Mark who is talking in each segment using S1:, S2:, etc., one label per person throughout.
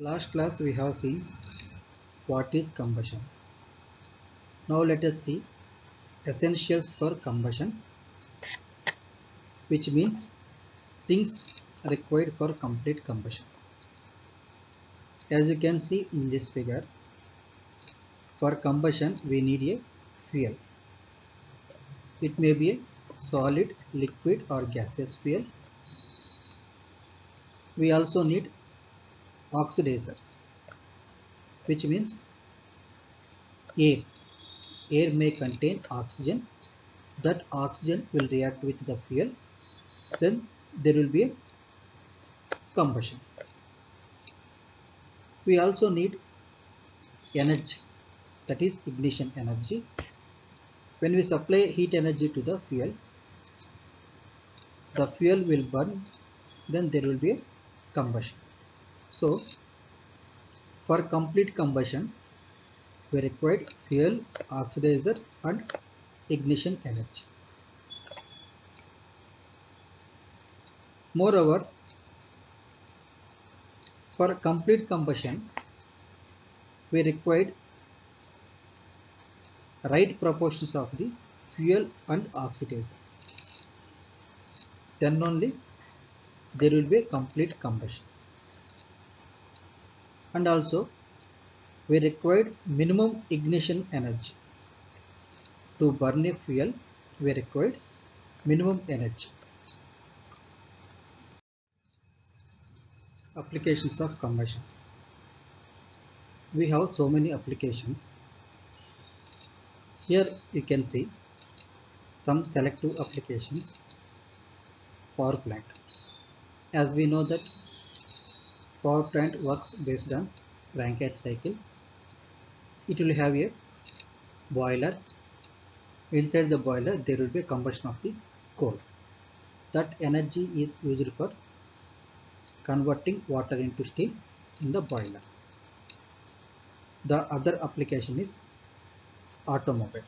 S1: Last class we have seen what is combustion. Now let us see essentials for combustion, which means things required for complete combustion. As you can see in this figure, for combustion we need a fuel. It may be a solid, liquid or gaseous fuel. We also need oxidizer, which means air. Air may contain oxygen. That oxygen will react with the fuel. Then there will be a combustion. We also need energy, that is ignition energy. When we supply heat energy to the fuel will burn, then there will be a combustion. So for complete combustion we require fuel, oxidizer and ignition energy. Moreover, for complete combustion we require right proportions of the fuel and oxidizer. Then only there will be a complete combustion. And also we require minimum ignition energy. To burn a fuel we require minimum energy. Applications of combustion. We have so many applications. Here you can see some selective applications. Power plant. As we know that power plant works based on Rankine cycle. It will have a boiler. Inside the boiler there will be a combustion of the coal. That energy is used for converting water into steam in the boiler. The other application is automobile.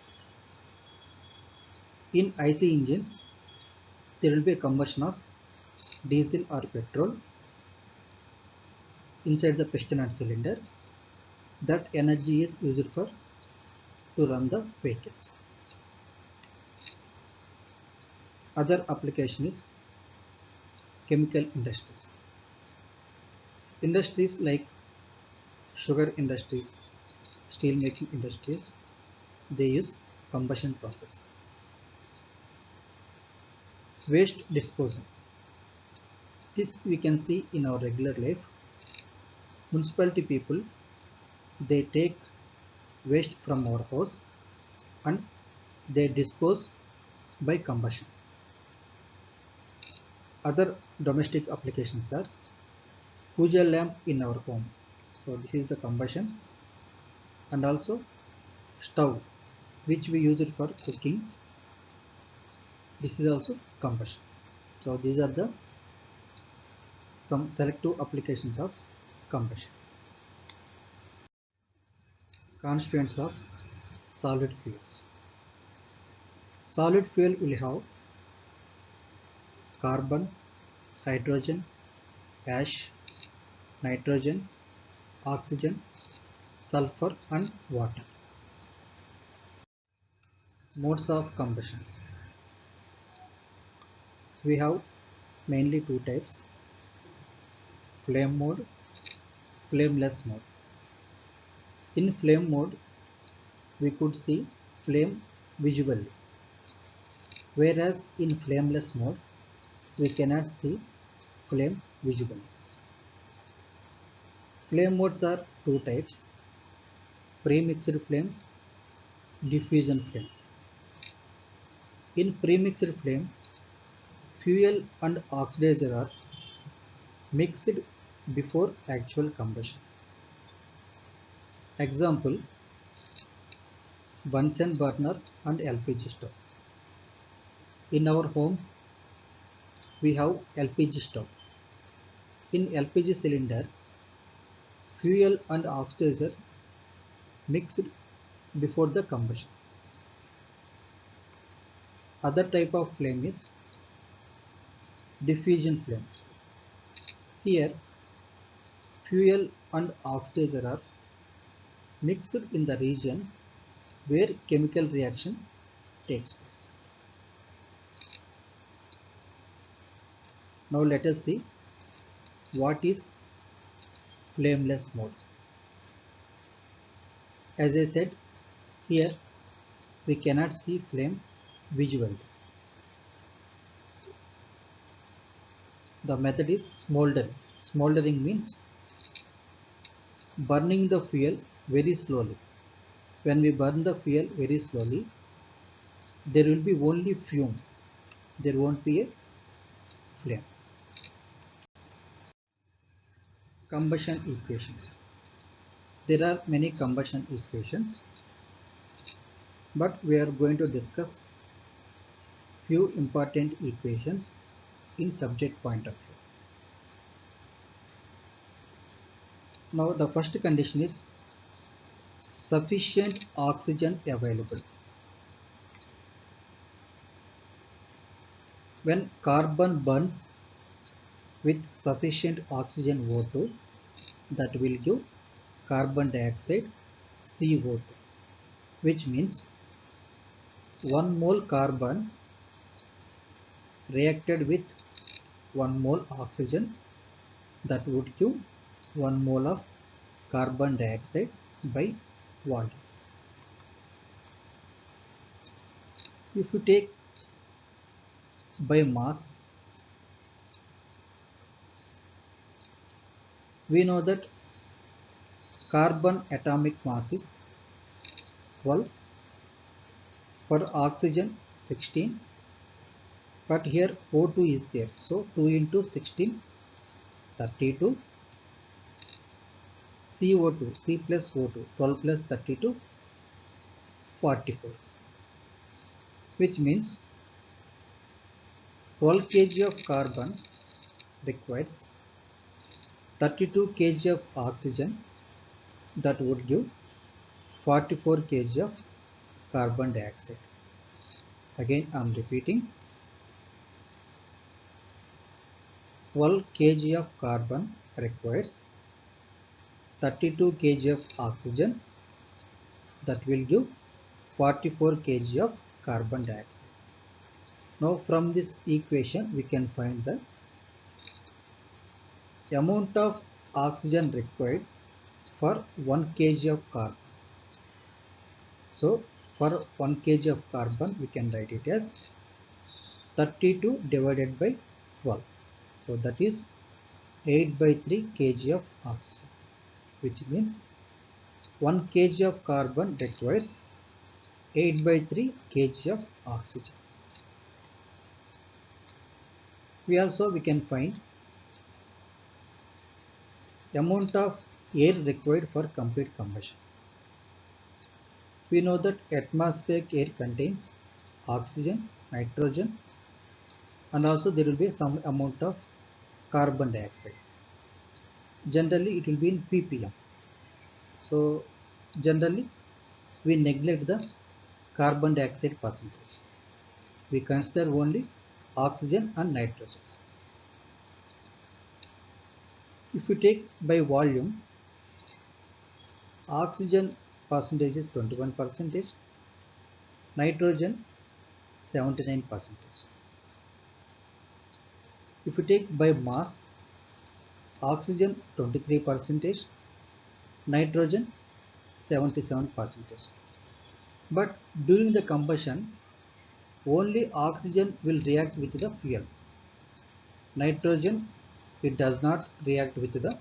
S1: In IC engines there will be a combustion of diesel or petrol inside the piston and cylinder. That energy is used for to run the vehicles. Other application is chemical industries. Industries like sugar industries, steel making industries, they use combustion process. Waste disposal. This we can see in our regular life. Municipality people, they take waste from our house and they dispose by combustion. Other domestic applications are puja lamp in our home. So this is the combustion, and also stove which we use it for cooking. This is also combustion. So these are the some selective applications of combustion. Constituents of solid fuels. Solid fuel will have carbon, hydrogen, ash, nitrogen, oxygen, sulfur and water. Modes of combustion. We have mainly two types: flame mode, flameless mode. In flame mode we could see flame visually, whereas in flameless mode we cannot see flame visually. Flame modes are two types: premixed flame, diffusion flame. In premixed flame, fuel and oxidizer are mixed before actual combustion. Example: Bunsen burner and LPG stove. In our home we have LPG stove. In LPG cylinder, fuel and oxidizer mixed before the combustion. Other type of flame is diffusion flame. Here fuel and oxidizer are mixed in the region where chemical reaction takes place. Now let us see what is flameless mode. As I said, here we cannot see flame visually. The method is smoldering. Smoldering means burning the fuel very slowly. When we burn the fuel very slowly, there will be only fume. There won't be a flame. Combustion equations. There are many combustion equations, but we are going to discuss few important equations in subject point of view. Now the first condition is sufficient oxygen available. When carbon burns with sufficient oxygen O2, that will give carbon dioxide CO2, which means 1 mole carbon reacted with 1 mole oxygen, that would give 1 mole of carbon dioxide by volume. If you take by mass, we know that carbon atomic mass is 12, for oxygen 16, but here O2 is there, so 2 into 16, 32, CO2, C plus O2, 12 plus 32, 44, which means 12 kg of carbon requires 32 kg of oxygen, that would give 44 kg of carbon dioxide. Again I am repeating, 12 kg of carbon requires 32 kg of oxygen, that will give 44 kg of carbon dioxide. Now from this equation we can find the amount of oxygen required for 1 kg of carbon. So for 1 kg of carbon we can write it as 32 divided by 12. So that is 8 by 3 kg of oxygen, which means 1 kg of carbon requires 8 by 3 kg of oxygen. We can find amount of air required for complete combustion. We know that atmospheric air contains oxygen, nitrogen, and also there will be some amount of carbon dioxide. Generally it will be in ppm. So generally we neglect the carbon dioxide percentage. We consider only oxygen and nitrogen. If you take by volume, oxygen percentage is 21%, nitrogen 79%. If you take by mass, oxygen 23%, nitrogen 77%. But during the combustion, only oxygen will react with the fuel. Nitrogen, it does not react with the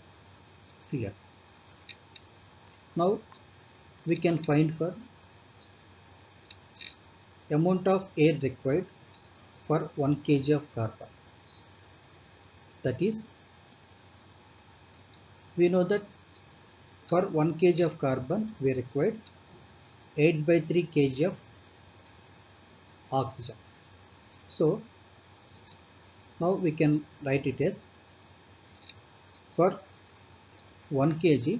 S1: fuel. Now we can find for amount of air required for 1 kg of carbon. That is, we know that for 1 kg of carbon we require 8 by 3 kg of oxygen. So now we can write it as, for 1 kg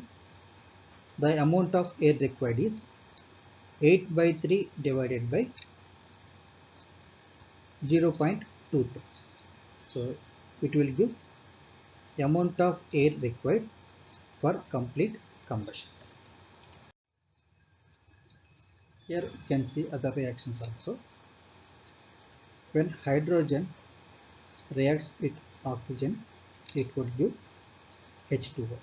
S1: the amount of air required is 8 by 3 divided by 0.23. So it will give amount of air required for complete combustion. Here you can see other reactions also. When hydrogen reacts with oxygen, it would give H2O.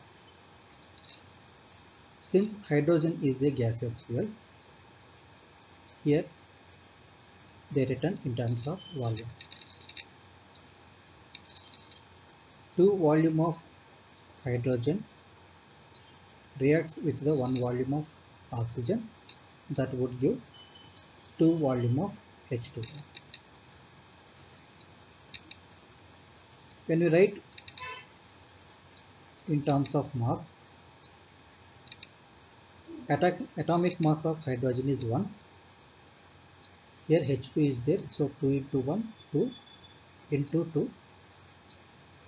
S1: Since hydrogen is a gaseous fuel, here they written in terms of volume. 2 volume of hydrogen reacts with the 1 volume of oxygen, that would give 2 volume of H2O. When we write in terms of mass, atomic mass of hydrogen is 1. Here H2 is there, so 2 into 1, 2 into 2,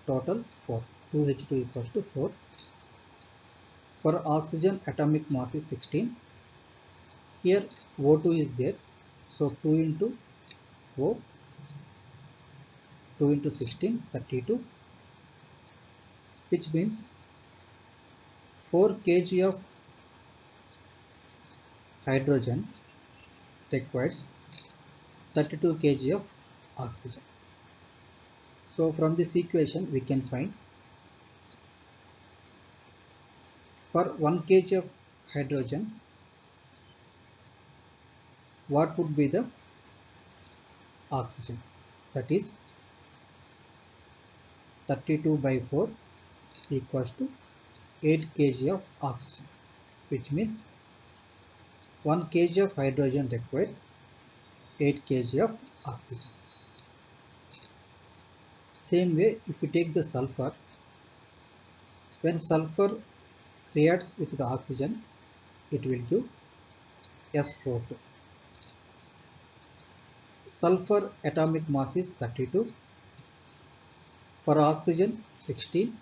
S1: total 4. 2H2 equals to 4. For oxygen, atomic mass is 16. Here O2 is there, so 2 into O, 2 into 16, 32, which means 4 kg of hydrogen requires 32 kg of oxygen. So from this equation we can find for 1 kg of hydrogen what would be the oxygen, that is 32 by 4 equals to 8 kg of oxygen, which means 1 kg of hydrogen requires 8 kg of oxygen. Same way, if we take the sulfur, when sulfur reacts with the oxygen, it will give SO2. Sulfur atomic mass is 32. For oxygen 16.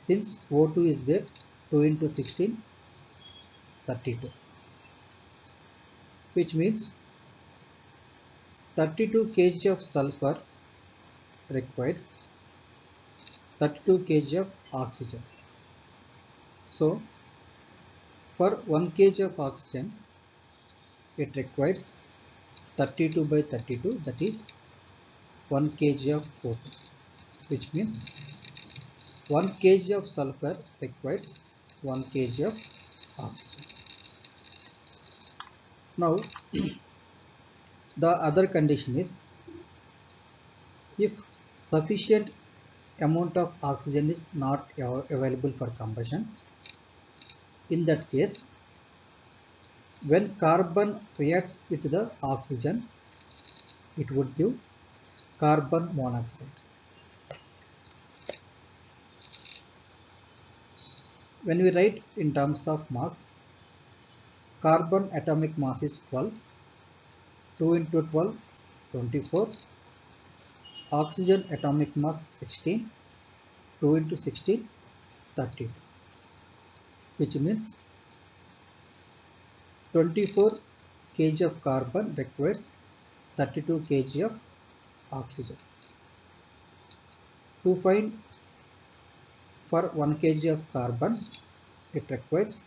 S1: Since O2 is there, 2 into 16, 32. Which means 32 kg of sulfur requires 32 kg of oxygen. So for 1 kg of oxygen, it requires 32 by 32, that is 1 kg of O2, which means 1 kg of sulfur requires 1 kg of oxygen. Now the other condition is, if sufficient amount of oxygen is not available for combustion, in that case, when carbon reacts with the oxygen, it would give carbon monoxide. When we write in terms of mass, carbon atomic mass is 12, 2 into 12, 24, oxygen atomic mass 16, 2 into 16, 32, which means 24 kg of carbon requires 32 kg of oxygen. To find for 1 kg of carbon, it requires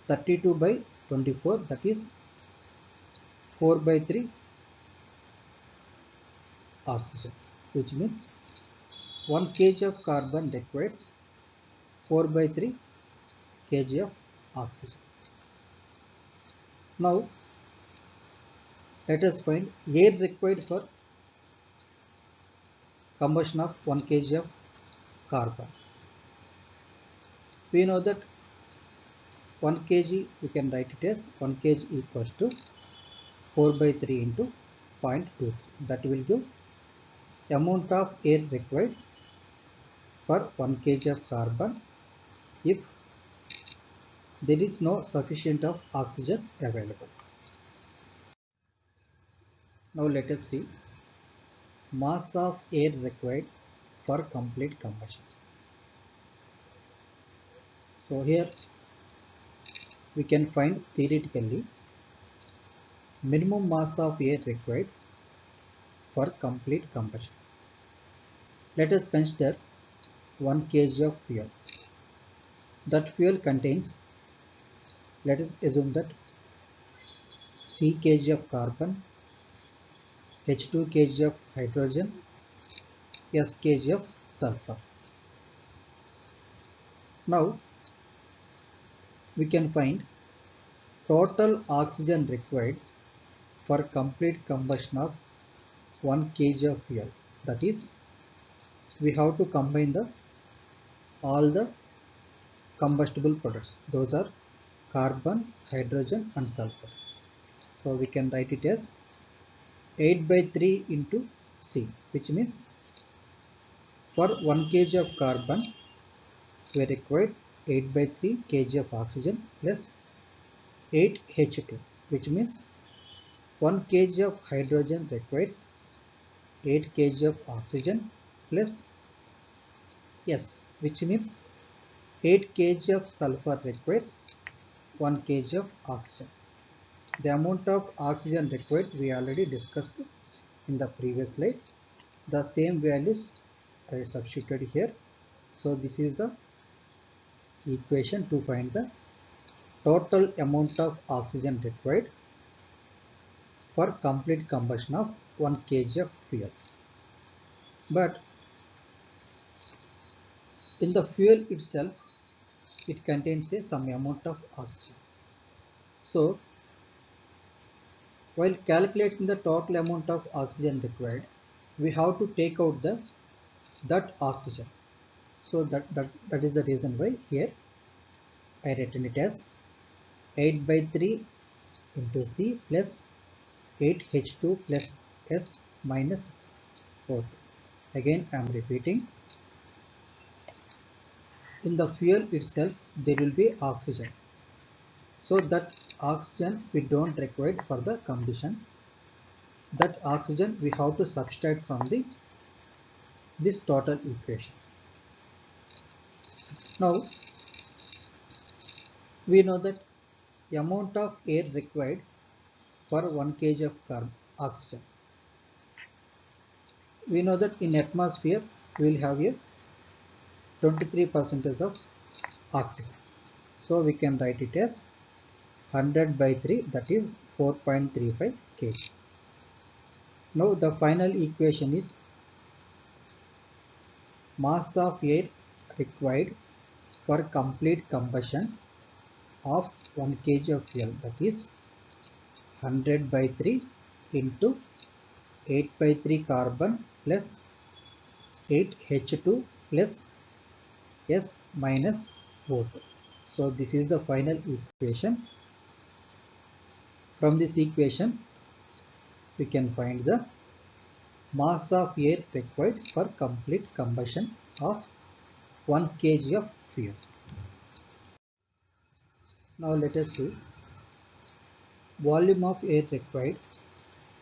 S1: 32 by 24, that is 4 by 3 oxygen, which means 1 kg of carbon requires 4 by 3 kg of oxygen. Now let us find air required for combustion of 1 kg of carbon. We know that 1 kg, we can write it as 1 kg equals to 4 by 3 into 0.23. That will give amount of air required for 1 kg of carbon if there is no sufficient of oxygen available. Now let us see mass of air required for complete combustion. So here we can find theoretically minimum mass of air required for complete combustion. Let us consider 1 kg of fuel. that fuel contains, let us assume that C kg of carbon, H2 kg of hydrogen, S kg of sulfur. Now we can find total oxygen required for complete combustion of 1 kg of fuel. That is, we have to combine all the combustible products. Those are carbon, hydrogen and sulfur. So we can write it as 8 by 3 into C, which means for 1 kg of carbon we require 8 by 3 kg of oxygen plus 8 H2, which means 1 kg of hydrogen requires 8 kg of oxygen plus S, which means 8 kg of sulfur requires 1 kg of oxygen. The amount of oxygen required we already discussed in the previous slide. The same values I substituted here. So this is the equation to find the total amount of oxygen required for complete combustion of 1 kg of fuel. But in the fuel itself, it contains some amount of oxygen. So while calculating the total amount of oxygen required, we have to take out that oxygen. So that is the reason why here I written it as 8 by 3 into C plus 8H2 plus S minus 4. Again I am repeating, in the fuel itself there will be oxygen. So that oxygen we don't require for the combustion. That oxygen we have to subtract from this total equation. Now we know that the amount of air required for 1 kg of oxygen. We know that in atmosphere we will have a 23% of oxygen. So we can write it as 100 by 3, that is 4.35 kg. Now the final equation is mass of air required for complete combustion of 1 kg of fuel, that is 100 by 3 into 8 by 3 carbon plus 8 H2 plus S minus O2. So this is the final equation. From this equation we can find the mass of air required for complete combustion of 1 kg of fuel. Now let us see volume of air required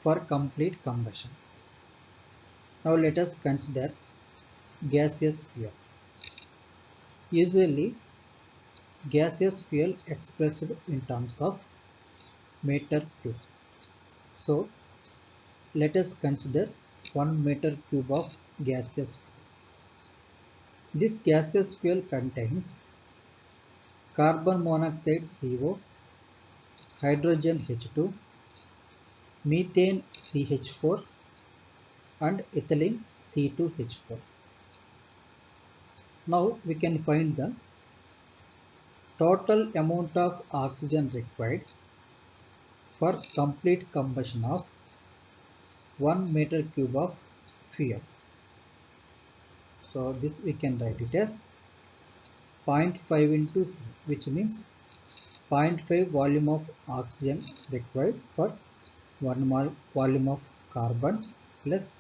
S1: for complete combustion. Now let us consider gaseous fuel. Usually gaseous fuel expressed in terms of meter cube. So let us consider 1 meter cube of gaseous fuel. This gaseous fuel contains carbon monoxide CO, hydrogen H2, methane CH4 and ethylene C2H4. Now we can find the total amount of oxygen required for complete combustion of 1 meter cube of fuel. So this we can write it as 0.5 into C, which means 0.5 volume of oxygen required for 1 mole volume of carbon plus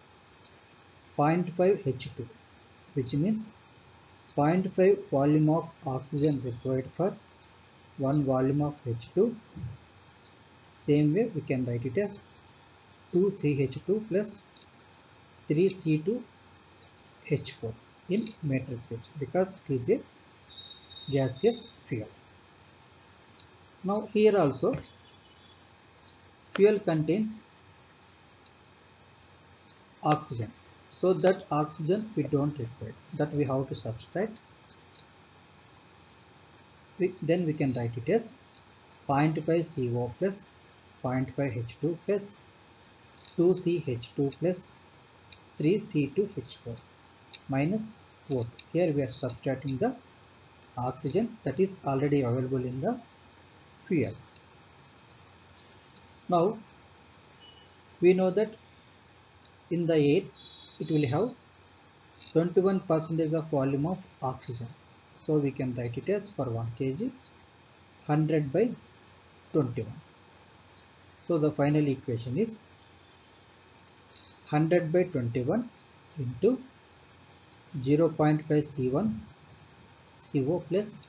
S1: 0.5 H2, which means 0.5 volume of oxygen required for 1 volume of H2. Same way we can write it as 2CH2 plus 3C2H4 in meter cubes, because it is a gaseous fuel. Now here also fuel contains oxygen, so that oxygen we don't require, that we have to subtract. then we can write it as 0.5 CO plus 0.5 H2 plus 2CH2 plus 3C2H4 minus 4. Here we are subtracting the oxygen that is already available in the fuel. Now we know that in the air it will have 21% of volume of oxygen. So we can write it as for 1 kg 100 by 21. So the final equation is 100 by 21 into 0.5 C1 CO plus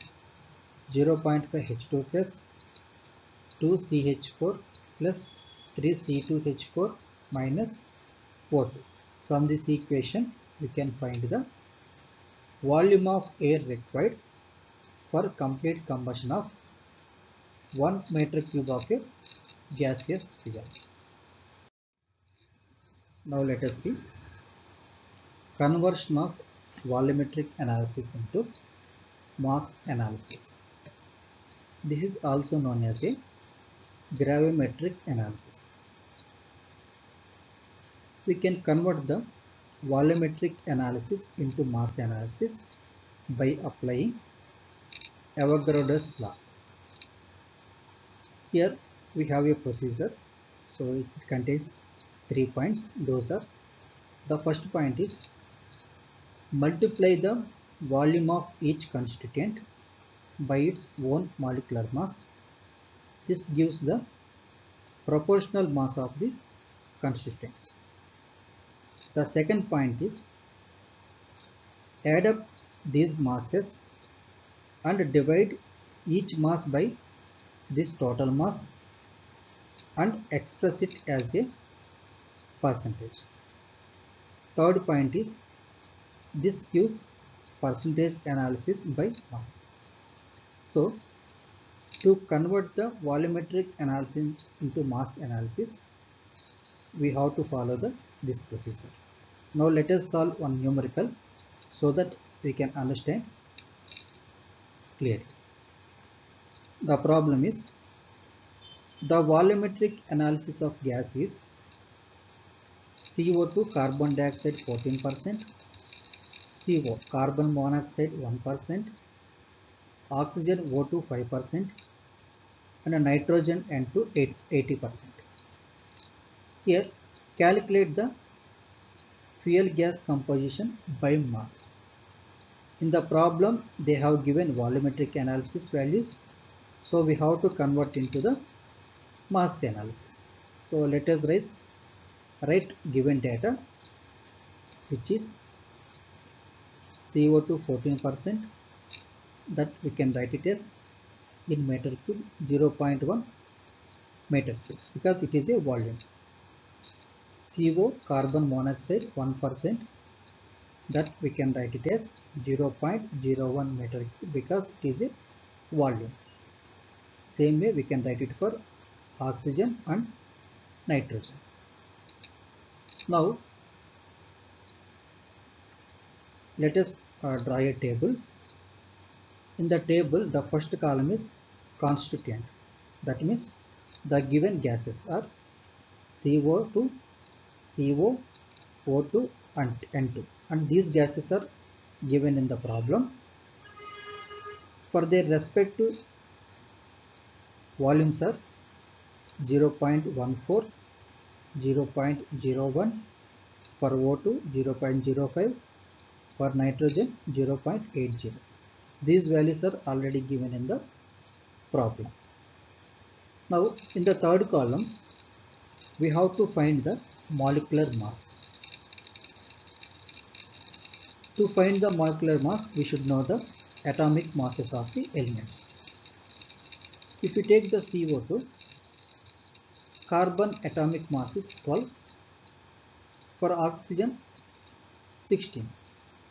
S1: 0.5 H2 plus 2 CH4 plus 3 C2H4 minus 4. From this equation we can find the volume of air required for complete combustion of 1 meter cube of a gaseous fuel. Now let us see conversion of volumetric analysis into mass analysis. This is also known as a gravimetric analysis. We can convert the volumetric analysis into mass analysis by applying Avogadro's law. Here we have a procedure, so it contains 3 points. Those are, the first point is multiply the volume of each constituent by its own molecular mass. This gives the proportional mass of the constituents. The second point is add up these masses and divide each mass by this total mass and express it as a percentage. Third point is this gives percentage analysis by mass. So to convert the volumetric analysis into mass analysis, we have to follow this procedure. Now let us solve one numerical so that we can understand clearly. The problem is the volumetric analysis of gas is CO2 carbon dioxide 14%, CO carbon monoxide 1%, oxygen O2 5%, and nitrogen N2 80%. Here calculate the fuel gas composition by mass. In the problem they have given volumetric analysis values, so we have to convert into the mass analysis. So let us write given data, which is CO2 14%, that we can write it as in meter cube 0.1 meter cube because it is a volume. CO carbon monoxide 1%, that we can write it as 0.01 meter cube because it is a volume. Same way we can write it for oxygen and nitrogen. Now let us draw a table. In the table the first column is constituent, that means the given gases are CO2, CO, O2 and N2, and these gases are given in the problem. For their respective volumes are 0.14, 0.01, for O2 0.05, for nitrogen 0.80. These values are already given in the problem. Now in the third column we have to find the molecular mass. To find the molecular mass we should know the atomic masses of the elements. If you take the CO2, carbon atomic mass is 12, for oxygen 16.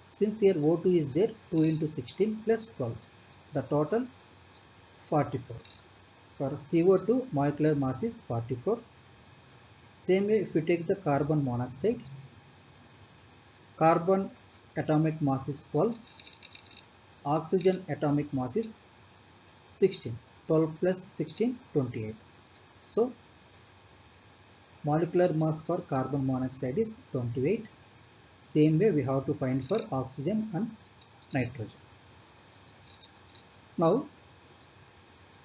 S1: Since here O2 is there, 2 into 16 plus 12, the total 44. For CO2 molecular mass is 44. Same way if you take the carbon monoxide, carbon atomic mass is 12, oxygen atomic mass is 16. 12 plus 16, 28. So molecular mass for carbon monoxide is 28. Same way we have to find for oxygen and nitrogen. Now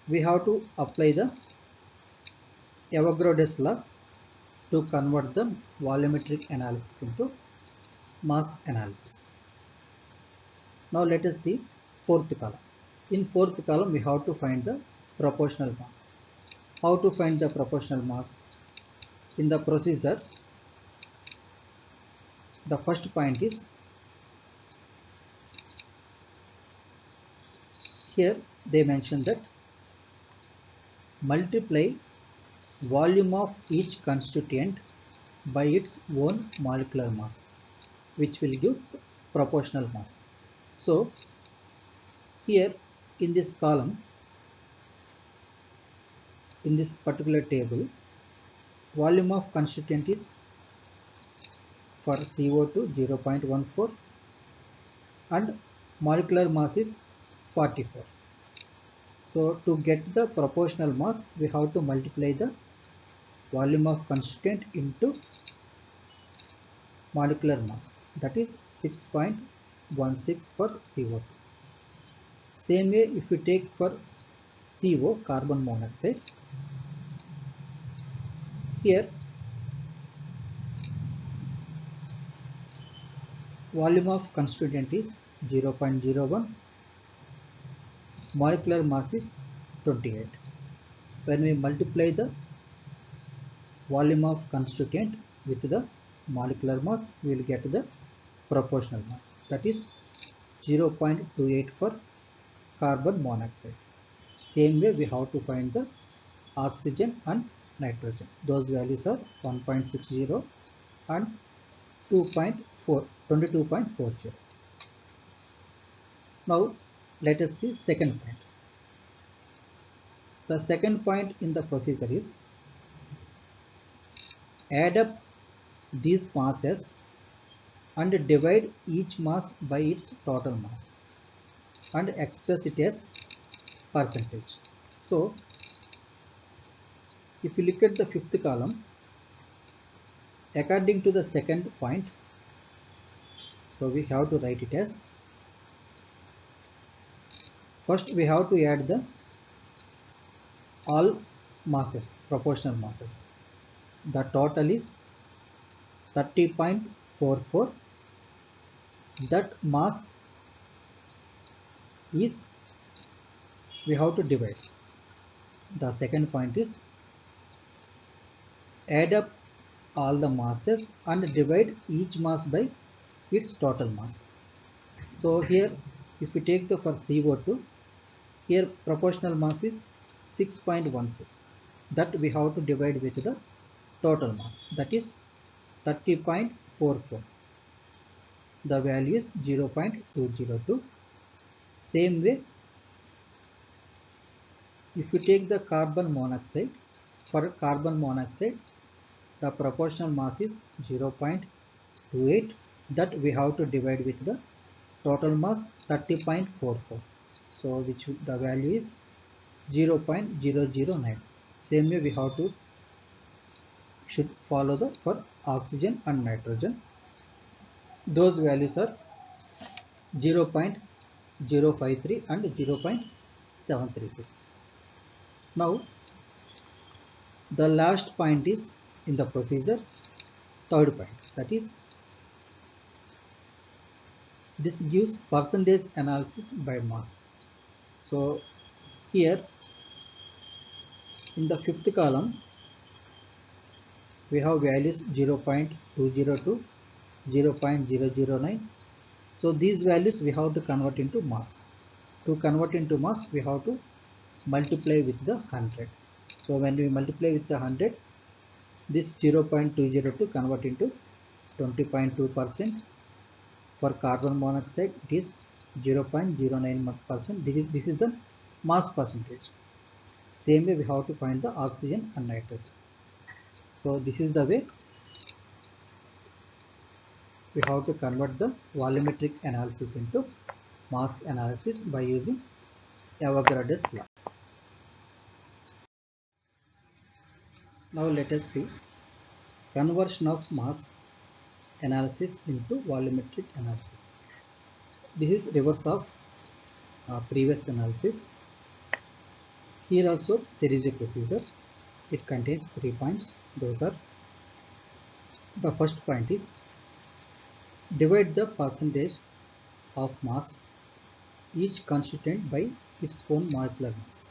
S1: we have to apply the Avogadro's law to convert the volumetric analysis into mass analysis. Now let us see fourth column. In fourth column we have to find the proportional mass. How to find the proportional mass? In the procedure, the first point is here they mention that multiply volume of each constituent by its own molecular mass, which will give proportional mass. So here in this column, in this particular table, volume of constituent is for CO2 0.14 and molecular mass is 44. So to get the proportional mass, we have to multiply the volume of constituent into molecular mass, that is 6.16 for CO2. Same way if we take for CO, carbon monoxide, here volume of constituent is 0.01, molecular mass is 28. When we multiply the volume of constituent with the molecular mass, we will get the proportional mass, that is 0.28 for carbon monoxide. Same way we have to find the oxygen and nitrogen. Those values are 1.60 and 22.40. Now let us see second point. The second point in the procedure is add up these masses and divide each mass by its total mass and express it as percentage. So if you look at the fifth column, according to the second point, so we have to write it as, first we have to add the all masses, proportional masses. The total is 30.44. That mass is we have to divide. The second point is add up all the masses and divide each mass by its total mass. So here if we take the for CO2, here proportional mass is 6.16. That we have to divide with the total mass, that is 30.44. The value is 0.202. Same way if you take the carbon monoxide, for carbon monoxide the proportional mass is 0.28. that we have to divide with the total mass 30.44. So which the value is 0.009. Same way we have to should follow the for oxygen and nitrogen. Those values are 0.053 and 0.736. Now the last point is in the procedure, third point, that is this gives percentage analysis by mass. So here in the fifth column we have values 0.202, 0.009. So these values we have to convert into mass. To convert into mass we have to multiply with the 100. So when we multiply with the 100, this 0.202 convert into 20.2%. For carbon monoxide it is 0.09%. This is the mass percentage. Same way we have to find the oxygen and nitrogen. So this is the way we have to convert the volumetric analysis into mass analysis by using Avogadro's law. Now let us see conversion of mass analysis into volumetric analysis. This is reverse of previous analysis. Here also there is a procedure. It contains 3 points. Those are: the first point is divide the percentage of mass each constituent by its own molecular mass.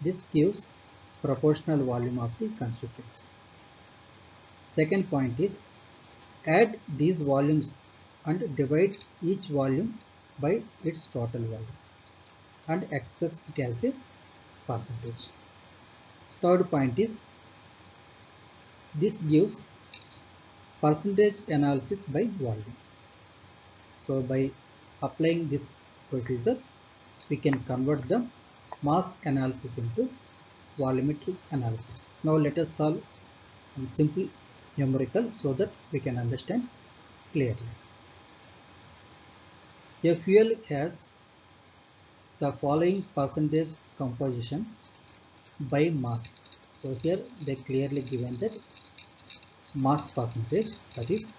S1: This gives proportional volume of the constituents. Second point is add these volumes and divide each volume by its total volume and express it as a percentage. Third point is this gives percentage analysis by volume. So by applying this procedure, we can convert the mass analysis into volumetric analysis. Now let us solve simple numerical so that we can understand clearly. A fuel has the following percentage composition by mass. So here they clearly given that mass percentage, that is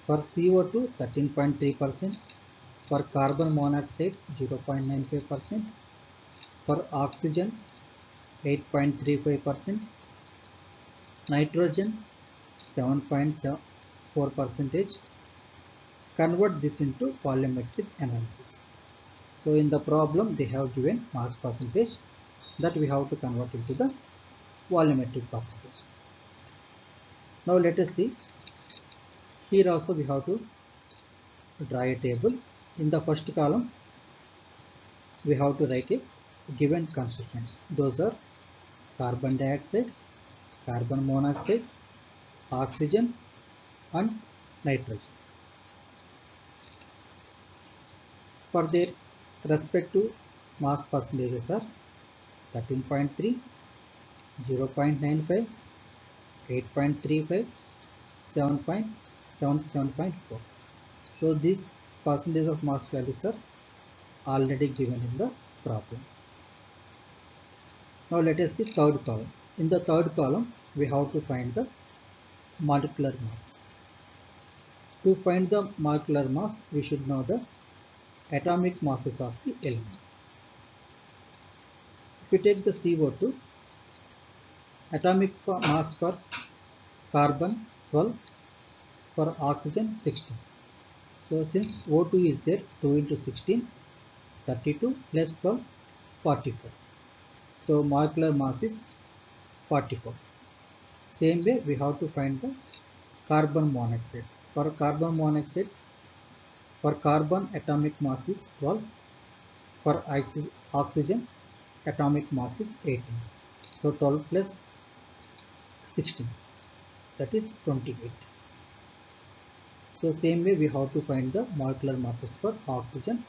S1: for CO2 13.3%, for carbon monoxide 0.95%, for oxygen 8.35%, nitrogen 7.4%. Convert this into volumetric analysis. So in the problem they have given mass percentage, that we have to convert into the volumetric percentage. Now let us see. Here also we have to draw a table. In the first column we have to write a given constituents. Those are carbon dioxide, carbon monoxide, oxygen and nitrogen. For their respective mass percentages are 13.3, 0.95, 8.35, 7.4. So these percentage of mass values are already given in the problem. Now let us see third column. In the third column we have to find the molecular mass. To find the molecular mass, we should know the atomic masses of the elements. If we take the CO2, atomic mass for carbon 12, for oxygen 16. So since O2 is there, 2 into 16, 32 plus 12, 44. So molecular mass is 44. Same way we have to find the carbon monoxide. For carbon monoxide, for carbon atomic mass is 12, for oxygen atomic mass is 18. So 12 plus 16, that is 28. So same way we have to find the molecular masses for oxygen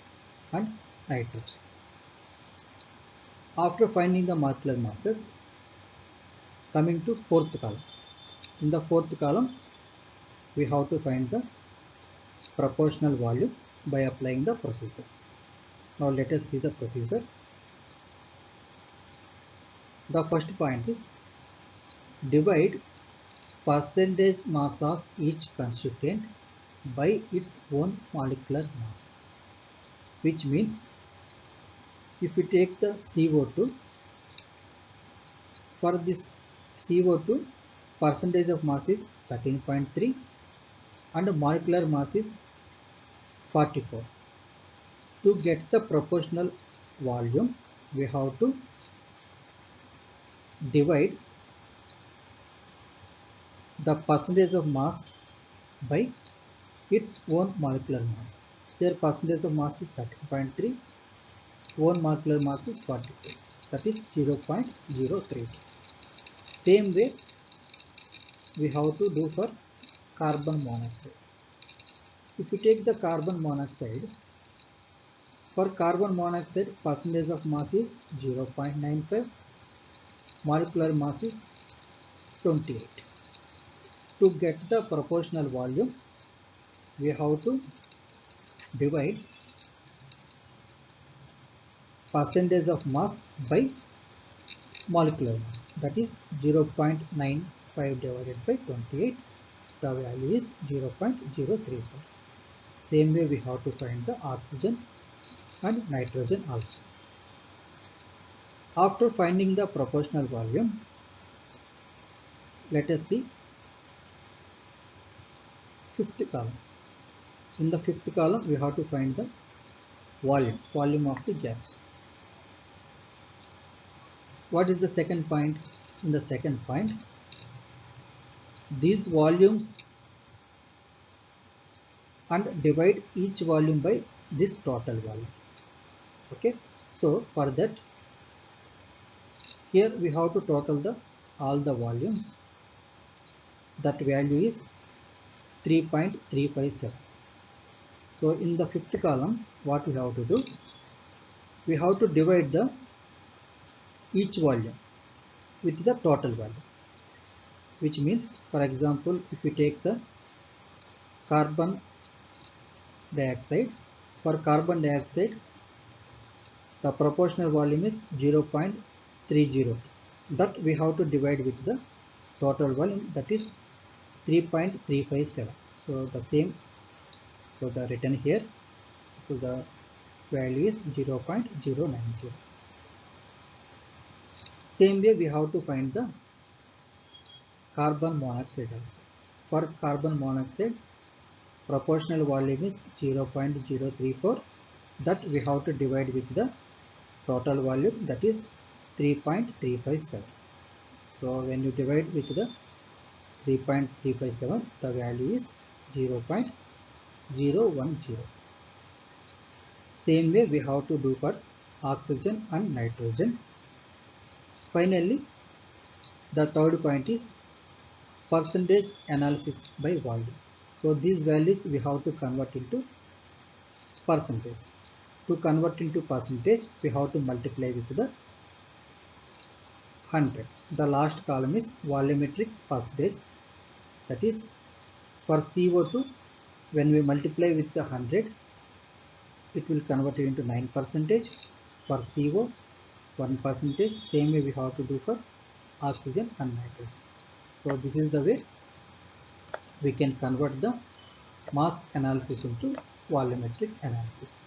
S1: and nitrogen. After finding the molecular masses, coming to fourth column. In the fourth column we have to find the proportional volume by applying the procedure. Now let us see the procedure. The first point is divide percentage mass of each constituent by its own molecular mass, which means if we take the CO2, for this CO2 percentage of mass is 13.3 and molecular mass is 44. To get the proportional volume, we have to divide the percentage of mass by its own molecular mass. Here percentage of mass is 13.3, own molecular mass is 44, that is 0.03. Same way we have to do for carbon monoxide. If we take the carbon monoxide, for carbon monoxide percentage of mass is 0.95, molecular mass is 28. To get the proportional volume, we have to divide percentage of mass by molecular mass. that is 0.95 divided by 28, the value is 0.034. Same way we have to find the oxygen and nitrogen also. After finding the proportional volume, let us see fifth column. In the fifth column, we have to find the volume of the gas. What is the second point? In the second point, these volumes and divide each volume by this total volume. Okay, so for that, here we have to total all the volumes. That value is 3.357. So in the fifth column, what we have to do? We have to divide each volume with the total value. Which means, for example, if we take the carbon dioxide, for carbon dioxide, the proportional volume is 0.30. That we have to divide with the total volume, that is 3.357. So the same, so the written here, so the value is 0.090. Same way we have to find the carbon monoxide also. For carbon monoxide, proportional volume is 0.034. That we have to divide with the total volume, that is 3.357. So when you divide with the 3.357, the value is 0.010. Same way we have to do for oxygen and nitrogen. Finally, the third point is percentage analysis by volume. So these values we have to convert into percentage. To convert into percentage, we have to multiply with the 100. The last column is volumetric percentage. That is, for CO2, when we multiply with the 100, it will convert it into 9%. For CO, 1%. Same way we have to do for oxygen and nitrogen. So this is the way we can convert the mass analysis into volumetric analysis.